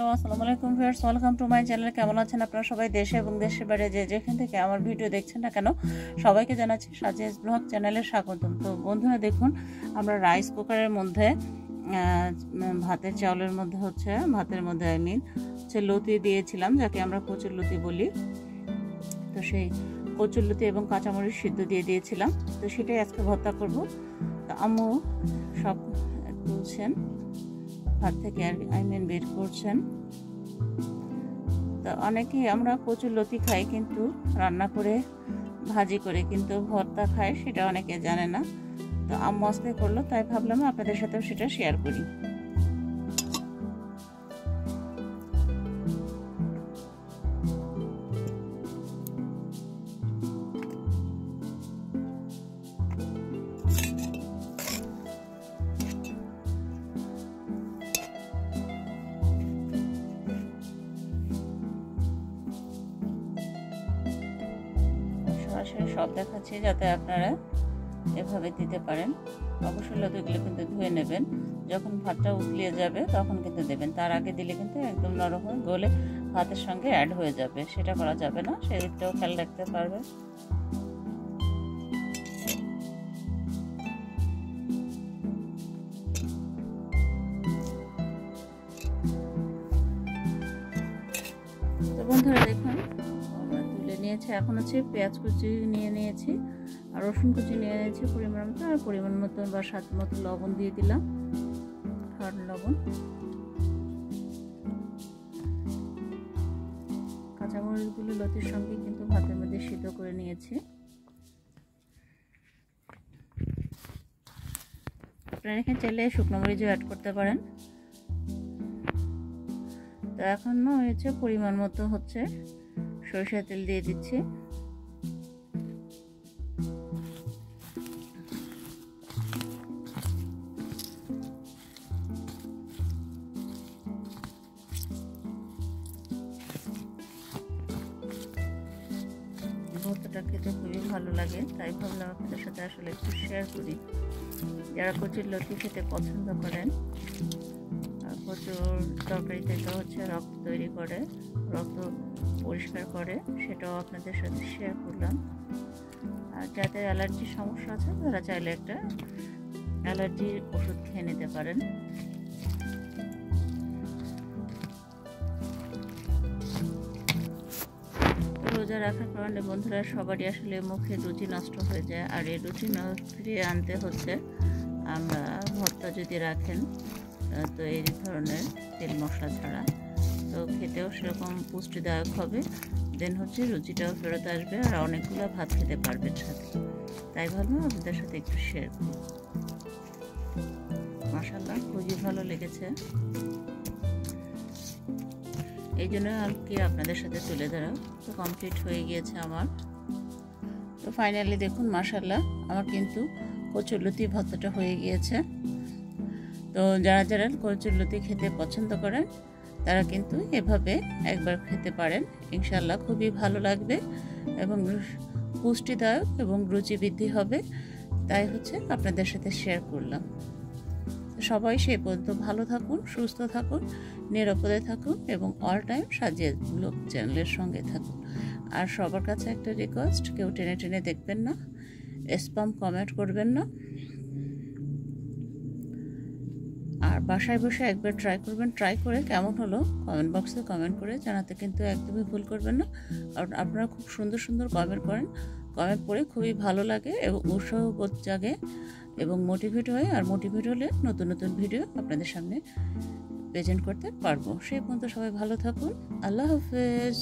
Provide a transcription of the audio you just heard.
Hello, আসসালামু আলাইকুম viewers, welcome to my channel. কেমন আছেন আপনারা সবাই? দেশে এবং দেশের বাইরে যেখান থেকে আমার ভিডিও দেখছেন না কেন, সবাইকে জানাচ্ছি সাজিয়াস ব্লগ চ্যানেলে স্বাগতম। তো বন্ধুরা দেখুন, আমরা রাইস কুকারের মধ্যে ভাতের চাউলের মধ্যে ভাতের মধ্যে লতি দিয়েছিলাম, যাকে আমরা কচুর লতি বলি। তো সেই কচুর লতি এবং কাঁচামরিচ সিদ্ধ দিয়ে দিয়েছিলাম। তো সেটাই আজকে ভর্তা করব। তো আম্মু সব তুলছেন ভাত থেকে, বের করছেন। তো অনেকেই আমরা কচুর লতি খাই, কিন্তু রান্না করে ভাজি করে, কিন্তু ভর্তা খাই সেটা অনেকে জানে না। তো আম্মু আজকে করলো, তাই ভাবলাম আপনাদের সাথেও সেটা শেয়ার করি। সব দেখাচ্ছি যাতে আপনারা এভাবে দিতে পারেন। অবশ্যই লতিগুলো কিন্তু ধুয়ে নেবেন, যখন ভাতটা উতলিয়ে যাবে তখন কিন্তু দেবেন। তার আগে দিলে কিন্তু একদম নরম হয়ে গলে ভাতের সঙ্গে অ্যাড হয়ে যাবে, সেটা করা যাবে না, সেদিকটাও খেয়াল রাখতে পারবে। তো বন্ধুরা দেখুন, নিয়েছি। এখন পেঁয়াজ কুচি নিয়ে নিয়েছি, আর রসুন কুচি নিয়ে নিয়েছি পরিমাণ মতো, আর পরিমাণ মতো বা স্বাদ মতো লবণ দিয়ে দিলাম, হাড় লবণ। কাঁচামরিচগুলো লতির সঙ্গে কিন্তু ভাতের মধ্যে সিদ্ধ করে নিয়েছি। আপনারা এখানে চাইলে শুকনো মরিচও অ্যাড করতে পারেন। তো এখন পরিমাণ মতো সরিষার তেল দিয়ে দিচ্ছি। ভর্তাটা খেতে খুবই ভালো লাগে, তাই ভাবলাম আপনাদের সাথে আসলে একটু শেয়ার করি। যারা কচুর লতি খেতে পছন্দ করেন, কচুর তরকারিতে তো রক্ত তৈরি করে, রক্ত পরিষ্কার করে, সেটাও আপনাদের সাথে শেয়ার করলাম। আর যাদের অ্যালার্জির সমস্যা আছে, তারা চাইলে একটা অ্যালার্জির ওষুধ খেয়ে নিতে পারেন। রোজা রাখার কারণে বন্ধুরা সবারই আসলে মুখে রুচি নষ্ট হয়ে যায়, আর এই রুচি ফিরিয়ে আনতে আমরা ভর্তা যদি রাখেন, তো এই ধরনের তেল মশলা ছাড়া, তো খেতেও সেরকম পুষ্টিদায়ক হবে, দেন রুচিটাও ফেরত আসবে, আর অনেকগুলো ভাত খেতে পারবেন সাথে। তাই ভাবলাম আপনাদের সাথে একটু শেয়ার করি। মাশাআল্লাহ, খুবই ভালো লেগেছে, এই জন্য আর কি আপনাদের সাথে তুলে ধরা। তো কমপ্লিট হয়ে গিয়েছে আমার। তো ফাইনালি দেখুন, মাশাআল্লাহ, আমার কিন্তু কচুরলতি ভর্তাটা হয়ে গিয়েছে। তো যারা যারা কচুরলতি খেতে পছন্দ করেন, তারা কিন্তু এভাবে একবার খেতে পারেন, ইনশাআল্লাহ খুবই ভালো লাগবে এবং পুষ্টিদায়ক এবং রুচি বৃদ্ধি হবে। তাই আপনাদের সাথে শেয়ার করলাম। সবাই সেই পর্যন্ত ভালো থাকুন, সুস্থ থাকুন, নিরাপদে থাকুন এবং অল টাইম সাজিয়াস ব্লগ চ্যানেলের সঙ্গে থাকুন। আর সবার কাছে একটা রিকোয়েস্ট, কেউ টেনে টেনে দেখবেন না, স্প্যাম কমেন্ট করবেন না, আর বাসায় বসে একবার ট্রাই করবেন। ট্রাই করে কেমন হলো কমেন্ট বক্সে কমেন্ট করে জানাতে কিন্তু একদমই ভুল করবেন না, কারণ আপনারা খুব সুন্দর সুন্দর কমেন্ট করেন। কমেন্ট পড়ে খুবই ভালো লাগে এবং উৎসাহ বোধ জাগে এবং মোটিভেট হয়, আর মোটিভেট হলে নতুন নতুন ভিডিও আপনাদের সামনে প্রেজেন্ট করতে পারবো। সেই পর্যন্ত সবাই ভালো থাকুন। আল্লাহ হাফেজ।